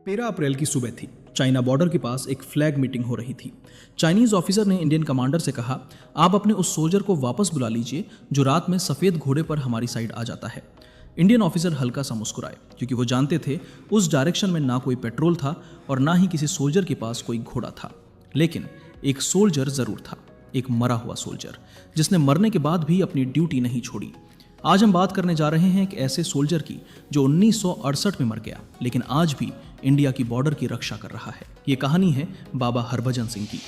13 अप्रैल की सुबह थी। चाइना बॉर्डर के पास एक फ्लैग मीटिंग हो रही थी। चाइनीज ऑफिसर ने इंडियन कमांडर से कहा, आप अपने उस सोल्जर को वापस बुला लीजिए जो रात में सफेद घोड़े पर हमारी साइड आ जाता है। इंडियन ऑफिसर हल्का सा मुस्कुराए, क्योंकि वो जानते थे उस डायरेक्शन में ना कोई पेट्रोल था और ना ही किसी सोल्जर के पास कोई घोड़ा था। लेकिन एक सोल्जर जरूर था, एक मरा हुआ सोल्जर जिसने मरने के बाद भी अपनी ड्यूटी नहीं छोड़ी। आज हम बात करने जा रहे हैं एक ऐसे सोल्जर की जो 1968 में मर गया, लेकिन आज भी इंडिया की बॉर्डर की रक्षा कर रहा है। ये कहानी है बाबा हरभजन सिंह की।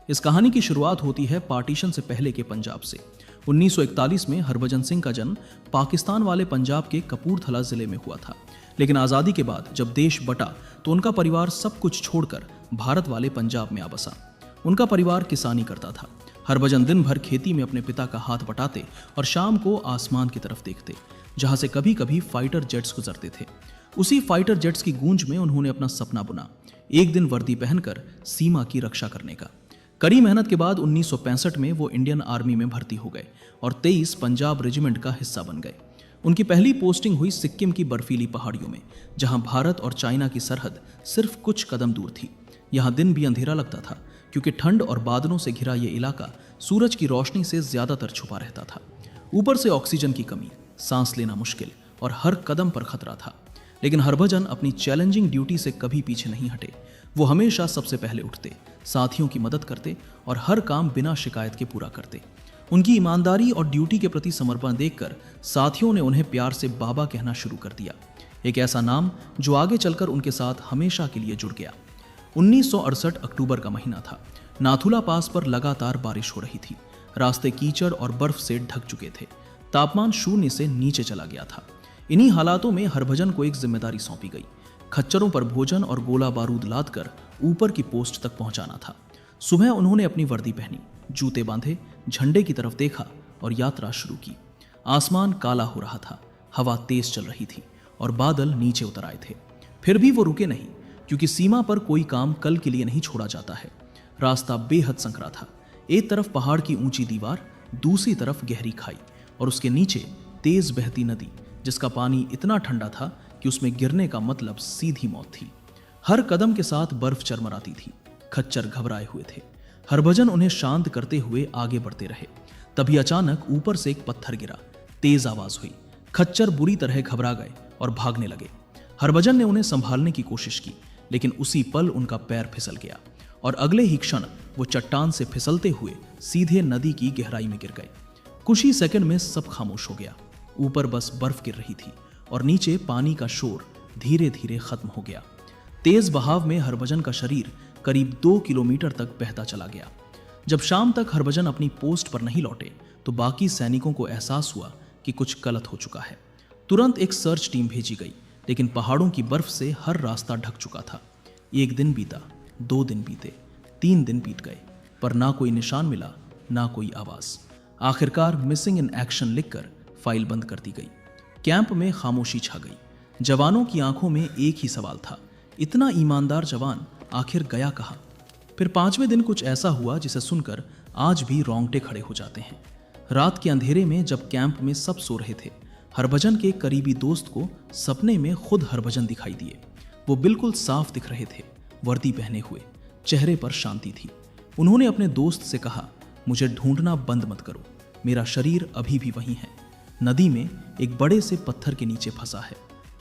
इस कहानी की शुरुआत होती है पार्टीशन से पहले के पंजाब से। 1941 में हरभजन सिंह का जन्म पाकिस्तान वाले पंजाब के कपूरथला जिले में हुआ था। लेकिन आज़ादी के बाद जब देश बटा तो उनका परिवार सब कुछ छोड़कर भारत वाले पंजाब में आ बसा। उनका परिवार किसानी करता था। हरभजन दिन भर खेती में अपने पिता का हाथ बटाते और शाम को आसमान की तरफ देखते, जहां से कभी कभी फाइटर जेट्स गुजरते थे। उसी फाइटर जेट्स की गूंज में उन्होंने अपना सपना बुना, एक दिन वर्दी पहनकर सीमा की रक्षा करने का। कड़ी मेहनत के बाद 1965 में वो इंडियन आर्मी में भर्ती हो गए और 23 पंजाब रेजिमेंट का हिस्सा बन गए। उनकी पहली पोस्टिंग हुई सिक्किम की बर्फीली पहाड़ियों में, जहां भारत और चाइना की सरहद सिर्फ कुछ कदम दूर थी। यहां दिन भी अंधेरा लगता था, क्योंकि ठंड और बादलों से घिरा ये इलाका सूरज की रोशनी से ज्यादातर छुपा रहता था। ऊपर से ऑक्सीजन की कमी, सांस लेना मुश्किल और हर कदम पर खतरा था। लेकिन हरभजन अपनी चैलेंजिंग ड्यूटी से कभी पीछे नहीं हटे। वो हमेशा सबसे पहले उठते, साथियों की मदद करते और हर काम बिना शिकायत के पूरा करते। उनकी ईमानदारी और ड्यूटी के प्रति समर्पण देखकर साथियों ने उन्हें प्यार से बाबा कहना शुरू कर दिया, एक ऐसा नाम जो आगे चलकर उनके साथ हमेशा के लिए जुड़ गया। 1968 अक्टूबर का महीना था। नाथुला पास पर लगातार बारिश हो रही थी। रास्ते कीचड़ और बर्फ से ढक चुके थे। तापमान 0 से नीचे चला गया था। इन्हीं हालातों में हरभजन को एक जिम्मेदारी सौंपी गई, खच्चरों पर भोजन और गोला बारूद लादकर ऊपर की पोस्ट तक पहुंचाना था। सुबह उन्होंने अपनी वर्दी पहनी, जूते बांधे, झंडे की तरफ देखा और यात्रा शुरू की। आसमान काला हो रहा था, हवा तेज चल रही थी और बादल नीचे उतर आए थे। फिर भी वो रुके नहीं, क्योंकि सीमा पर कोई काम कल के लिए नहीं छोड़ा जाता है। रास्ता बेहद संकरा था। एक तरफ पहाड़ की ऊंची दीवार, दूसरी तरफ गहरी खाई और उसके नीचे तेज बहती नदी, जिसका पानी इतना ठंडा था कि उसमें गिरने का मतलब सीधी मौत थी। हर कदम के साथ बर्फ चरमराती थी। खच्चर घबराए हुए थे। हरभजन उन्हें शांत करते हुए आगे बढ़ते रहे। तभी अचानक ऊपर से एक पत्थर गिरा। तेज आवाज हुई। खच्चर बुरी तरह घबरा गए और भागने लगे। हरभजन ने उन्हें संभालने की कोशिश की, लेकिन उसी पल उनका पैर फिसल गया और अगले ही क्षण वो चट्टान से फिसलते हुए सीधे नदी की गहराई में गिर गए। कुछ ही सेकंड में सब खामोश हो गया। ऊपर बस बर्फ गिर रही थी और नीचे पानी का शोर धीरे धीरे खत्म हो गया। तेज बहाव में हरभजन का शरीर करीब 2 किलोमीटर तक बहता चला गया। जब शाम तक हरभजन अपनी पोस्ट पर नहीं लौटे तो बाकी सैनिकों को एहसास हुआ कि कुछ गलत हो चुका है। तुरंत एक सर्च टीम भेजी गई, लेकिन पहाड़ों की बर्फ से हर रास्ता ढक चुका था। 1 दिन बीता, 2 दिन बीते, 3 दिन बीत गए, पर ना कोई निशान मिला, ना कोई आवाज। आखिरकार मिसिंग इन एक्शन लिखकर फाइल बंद कर दी गई। कैंप में खामोशी छा गई। जवानों की आंखों में एक ही सवाल था, इतना ईमानदार जवान आखिर गया कहाँ? फिर 5वें दिन कुछ ऐसा हुआ जिसे सुनकर आज भी रोंगटे खड़े हो जाते हैं। रात के अंधेरे में जब कैंप में सब सो रहे थे, हरभजन के करीबी दोस्त को सपने में खुद हरभजन दिखाई दिए। वो बिल्कुल साफ दिख रहे थे, वर्दी पहने हुए, चेहरे पर शांति थी। उन्होंने अपने दोस्त से कहा, मुझे ढूंढना बंद मत करो, मेरा शरीर अभी भी वहीं है, नदी में एक बड़े से पत्थर के नीचे फंसा है।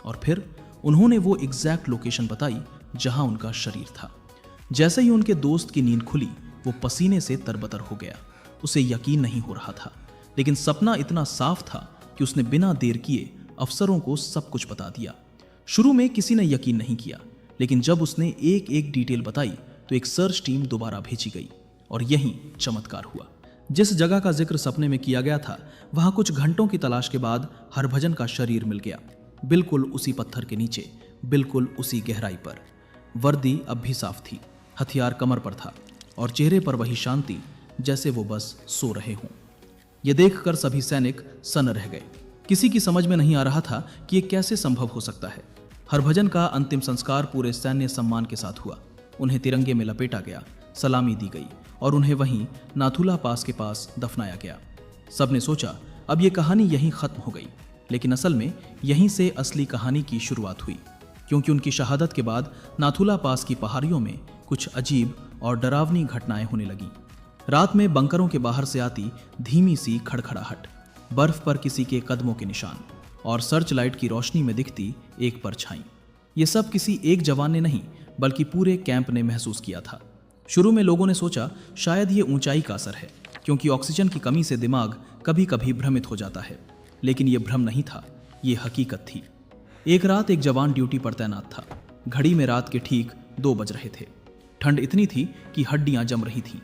और फिर उन्होंने वो एग्जैक्ट लोकेशन बताई जहां उनका शरीर था। जैसे ही उनके दोस्त की नींद खुली, वो पसीने से तरबतर हो गया। उसे यकीन नहीं हो रहा था, लेकिन सपना इतना साफ था कि उसने बिना देर किए अफसरों को सब कुछ बता दिया। शुरू में किसी ने यकीन नहीं किया, लेकिन जब उसने एक एक डिटेल बताई तो एक सर्च टीम दोबारा भेजी गई और यहीं चमत्कार हुआ। जिस जगह का जिक्र सपने में किया गया था, वहां कुछ घंटों की तलाश के बाद हरभजन का शरीर मिल गया, बिल्कुल उसी पत्थर के नीचे, बिल्कुल उसी गहराई पर। वर्दी अब भी साफ थी, हथियार कमर पर था और चेहरे पर वही शांति, जैसे वो बस सो रहे हों। यह देखकर सभी सैनिक सन्न रह गए। किसी की समझ में नहीं आ रहा था कि यह कैसे संभव हो सकता है। हरभजन का अंतिम संस्कार पूरे सैन्य सम्मान के साथ हुआ। उन्हें तिरंगे में लपेटा गया, सलामी दी गई और उन्हें वहीं नाथुला पास के पास दफनाया गया। सबने सोचा अब ये कहानी यहीं खत्म हो गई, लेकिन असल में यहीं से असली कहानी की शुरुआत हुई, क्योंकि उनकी शहादत के बाद नाथुला पास की पहाड़ियों में कुछ अजीब और डरावनी घटनाएं होने लगीं। रात में बंकरों के बाहर से आती धीमी सी खड़खड़ाहट, बर्फ पर किसी के कदमों के निशान और सर्च लाइट की रोशनी में दिखती एक परछाई। ये सब किसी एक जवान ने नहीं बल्कि पूरे कैंप ने महसूस किया था। शुरू में लोगों ने सोचा शायद ये ऊंचाई का असर है, क्योंकि ऑक्सीजन की कमी से दिमाग कभी कभी भ्रमित हो जाता है। लेकिन ये भ्रम नहीं था, ये हकीकत थी। एक रात एक जवान ड्यूटी पर तैनात था। घड़ी में रात के ठीक 2 बज रहे थे। ठंड इतनी थी कि हड्डियां जम रही थीं।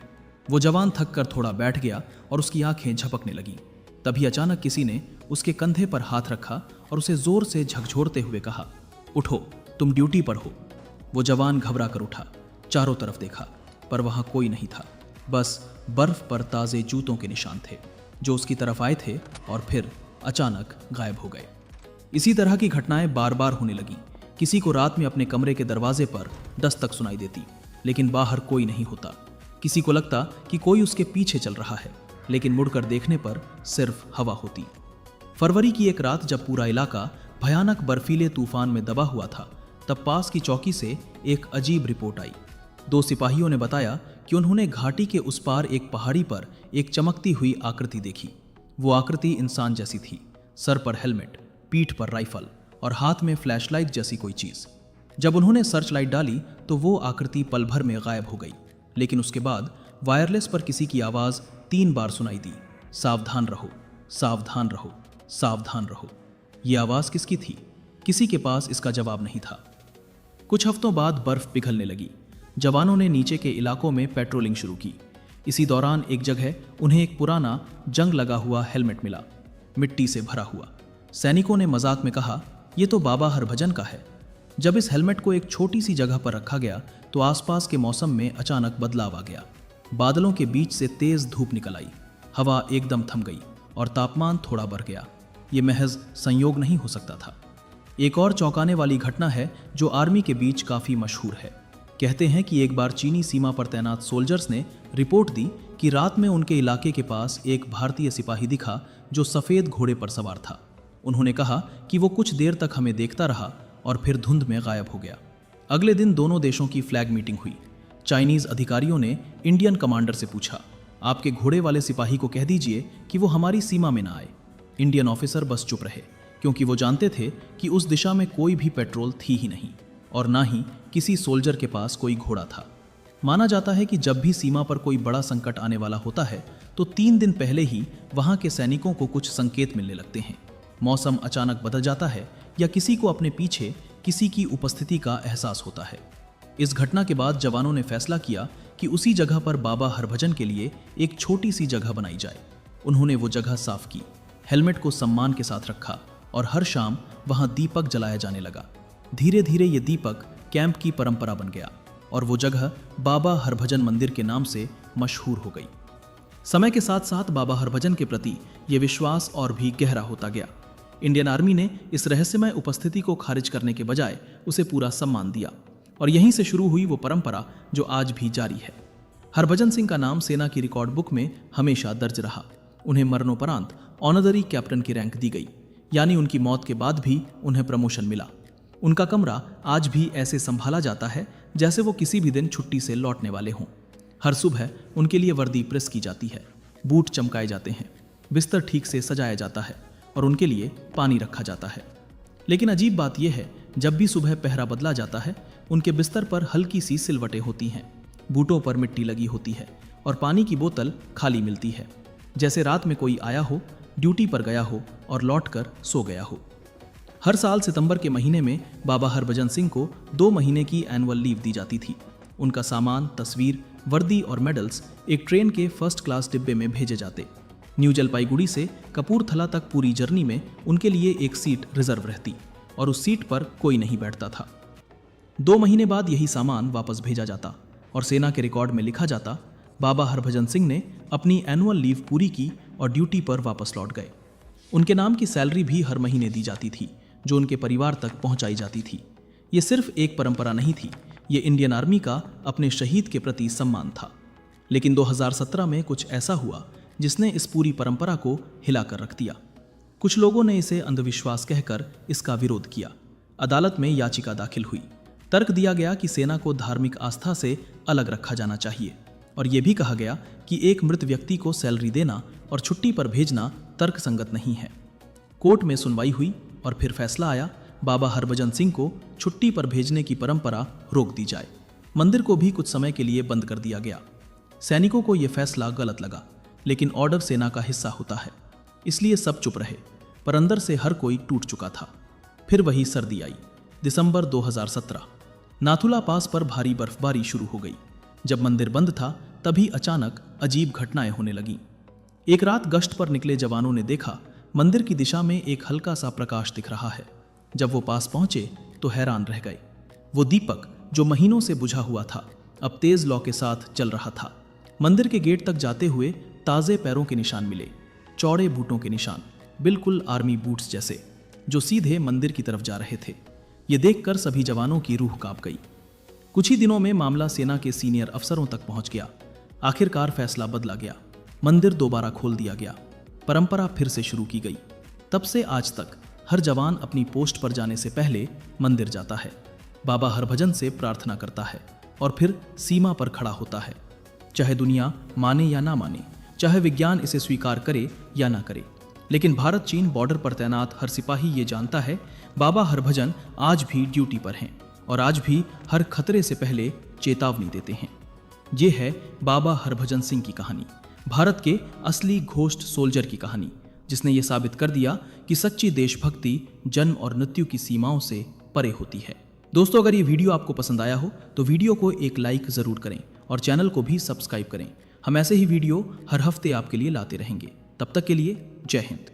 वो जवान थक कर थोड़ा बैठ गया और उसकी आंखें झपकने लगीं। तभी अचानक किसी ने उसके कंधे पर हाथ रखा और उसे जोर से झकझोरते हुए कहा, उठो, तुम ड्यूटी पर हो। वो जवान घबरा कर उठा, चारों तरफ देखा, पर वहां कोई नहीं था। बस बर्फ पर ताजे जूतों के निशान थे जो उसकी तरफ आए थे और फिर अचानक गायब हो गए। इसी तरह की घटनाएं बार बार होने लगी। किसी को रात में अपने कमरे के दरवाजे पर दस्तक सुनाई देती, लेकिन बाहर कोई नहीं होता। किसी को लगता कि कोई उसके पीछे चल रहा है, लेकिन मुड़कर देखने पर सिर्फ हवा होती। फरवरी की एक रात जब पूरा इलाका भयानक बर्फीले तूफान में दबा हुआ था, तब पास की चौकी से एक अजीब रिपोर्ट आई। 2 सिपाहियों ने बताया कि उन्होंने घाटी के उस पार एक पहाड़ी पर एक चमकती हुई आकृति देखी। वो आकृति इंसान जैसी थी, सर पर हेलमेट, पीठ पर राइफल और हाथ में फ्लैशलाइट जैसी कोई चीज। जब उन्होंने सर्च लाइट डाली तो वो आकृति पल भर में गायब हो गई। लेकिन उसके बाद वायरलेस पर किसी की आवाज 3 बार सुनाई दी, सावधान रहो, सावधान रहो, सावधान रहो। ये आवाज किसकी थी? किसी के पास इसका जवाब नहीं था। कुछ हफ्तों बाद बर्फ पिघलने लगी। जवानों ने नीचे के इलाकों में पेट्रोलिंग शुरू की। इसी दौरान एक जगह उन्हें एक पुराना जंग लगा हुआ हेलमेट मिला, मिट्टी से भरा हुआ। सैनिकों ने मजाक में कहा, ये तो बाबा हरभजन का है। जब इस हेलमेट को एक छोटी सी जगह पर रखा गया तो आसपास के मौसम में अचानक बदलाव आ गया। बादलों के बीच से तेज धूप निकल आई, हवा एकदम थम गई और तापमान थोड़ा बढ़ गया। ये महज संयोग नहीं हो सकता था। एक और चौंकाने वाली घटना है जो आर्मी के बीच काफी मशहूर है। कहते हैं कि एक बार चीनी सीमा पर तैनात सोल्जर्स ने रिपोर्ट दी कि रात में उनके इलाके के पास एक भारतीय सिपाही दिखा जो सफेद घोड़े पर सवार था। उन्होंने कहा कि वो कुछ देर तक हमें देखता रहा और फिर धुंध में गायब हो गया। अगले दिन दोनों देशों की फ्लैग मीटिंग हुई। चाइनीज अधिकारियों ने इंडियन कमांडर से पूछा, आपके घोड़े वाले सिपाही को कह दीजिए कि वो हमारी सीमा में ना आए। इंडियन ऑफिसर बस चुप रहे, क्योंकि वो जानते थे कि उस दिशा में कोई भी पेट्रोल थी ही नहीं और ना ही किसी सोल्जर के पास कोई घोड़ा था। माना जाता है कि जब भी सीमा पर कोई बड़ा संकट आने वाला होता है तो 3 दिन पहले ही वहां के सैनिकों को कुछ संकेत मिलने लगते हैं। मौसम अचानक बदल जाता है या किसी को अपने पीछे किसी की उपस्थिति का एहसास होता है। इस घटना के बाद जवानों ने फैसला किया कि उसी जगह पर बाबा हरभजन के लिए एक छोटी सी जगह बनाई जाए। उन्होंने वो जगह साफ की, हेलमेट को सम्मान के साथ रखा और हर शाम वहां दीपक जलाया जाने लगा। धीरे धीरे ये दीपक कैंप की परंपरा बन गया और वो जगह बाबा हरभजन मंदिर के नाम से मशहूर हो गई। समय के साथ साथ बाबा हरभजन के प्रति ये विश्वास और भी गहरा होता गया। इंडियन आर्मी ने इस रहस्यमय उपस्थिति को खारिज करने के बजाय उसे पूरा सम्मान दिया और यहीं से शुरू हुई वो परंपरा जो आज भी जारी है। हरभजन सिंह का नाम सेना की रिकॉर्ड बुक में हमेशा दर्ज रहा। उन्हें मरणोपरांत ऑनररी कैप्टन की रैंक दी गई, यानी उनकी मौत के बाद भी उन्हें प्रमोशन मिला। उनका कमरा आज भी ऐसे संभाला जाता है जैसे वो किसी भी दिन छुट्टी से लौटने वाले हों। हर सुबह उनके लिए वर्दी प्रेस की जाती है, बूट चमकाए जाते हैं, बिस्तर ठीक से सजाया जाता है और उनके लिए पानी रखा जाता है। लेकिन अजीब बात यह है, जब भी सुबह पहरा बदला जाता है उनके बिस्तर पर हल्की सी सिलवटें होती हैं, बूटों पर मिट्टी लगी होती है और पानी की बोतल खाली मिलती है, जैसे रात में कोई आया हो, ड्यूटी पर गया हो और लौटकर सो गया हो। हर साल सितंबर के महीने में बाबा हरभजन सिंह को 2 महीने की एनुअल लीव दी जाती थी। उनका सामान, तस्वीर, वर्दी और मेडल्स एक ट्रेन के फर्स्ट क्लास डिब्बे में भेजे जाते। न्यू जलपाईगुड़ी से कपूरथला तक पूरी जर्नी में उनके लिए एक सीट रिजर्व रहती और उस सीट पर कोई नहीं बैठता था। 2 महीने बाद यही सामान वापस भेजा जाता और सेना के रिकॉर्ड में लिखा जाता, बाबा हरभजन सिंह ने अपनी एनुअल लीव पूरी की और ड्यूटी पर वापस लौट गए। उनके नाम की सैलरी भी हर महीने दी जाती थी जो उनके परिवार तक पहुंचाई जाती थी। ये सिर्फ एक परंपरा नहीं थी, ये इंडियन आर्मी का अपने शहीद के प्रति सम्मान था। लेकिन 2017 में कुछ ऐसा हुआ जिसने इस पूरी परंपरा को हिलाकर रख दिया। कुछ लोगों ने इसे अंधविश्वास कहकर इसका विरोध किया। अदालत में याचिका दाखिल हुई। तर्क दिया गया कि सेना को धार्मिक आस्था से अलग रखा जाना चाहिए और यह भी कहा गया कि एक मृत व्यक्ति को सैलरी देना और छुट्टी पर भेजना तर्कसंगत नहीं है। कोर्ट में सुनवाई हुई और फिर फैसला आया, बाबा हरभजन सिंह को छुट्टी पर भेजने की परंपरा रोक दी जाए। मंदिर को भी कुछ समय के लिए बंद कर दिया गया। सैनिकों को यह फैसला गलत लगा, लेकिन ऑर्डर सेना का हिस्सा होता है, इसलिए सब चुप रहे। पर अंदर से हर कोई टूट चुका था। फिर वही सर्दी आई। दिसंबर 2017 नाथुला पास पर भारी बर्फबारी शुरू हो गई। जब मंदिर बंद था तभी अचानक अजीब घटनाएं होने लगीं। एक रात गश्त पर निकले जवानों ने देखा मंदिर की दिशा में एक हल्का सा प्रकाश दिख रहा है। जब वो पास पहुंचे तो हैरान रह गए। वो दीपक जो महीनों से बुझा हुआ था अब तेज लौ के साथ जल रहा था। मंदिर के गेट तक जाते हुए ताजे पैरों के निशान मिले, चौड़े बूटों के निशान, बिल्कुल आर्मी बूट्स जैसे, जो सीधे मंदिर की तरफ जा रहे थे। ये देखकर सभी जवानों की रूह कांप गई। कुछ ही दिनों में मामला सेना के सीनियर अफसरों तक पहुंच गया। आखिरकार फैसला बदला गया। मंदिर दोबारा खोल दिया गया। परंपरा फिर से शुरू की गई। तब से आज तक हर जवान अपनी पोस्ट पर जाने से पहले मंदिर जाता है, बाबा हरभजन से प्रार्थना करता है और फिर सीमा पर खड़ा होता है। चाहे दुनिया माने या ना माने, चाहे विज्ञान इसे स्वीकार करे या ना करे, लेकिन भारत चीन बॉर्डर पर तैनात हर सिपाही ये जानता है बाबा हरभजन आज भी ड्यूटी पर हैं और आज भी हर खतरे से पहले चेतावनी देते हैं। ये है बाबा हरभजन सिंह की कहानी, भारत के असली घोस्ट सोल्जर की कहानी, जिसने ये साबित कर दिया कि सच्ची देशभक्ति जन्म और मृत्यु की सीमाओं से परे होती है। दोस्तों, अगर ये वीडियो आपको पसंद आया हो तो वीडियो को एक लाइक ज़रूर करें और चैनल को भी सब्सक्राइब करें। हम ऐसे ही वीडियो हर हफ्ते आपके लिए लाते रहेंगे। तब तक के लिए जय हिंद।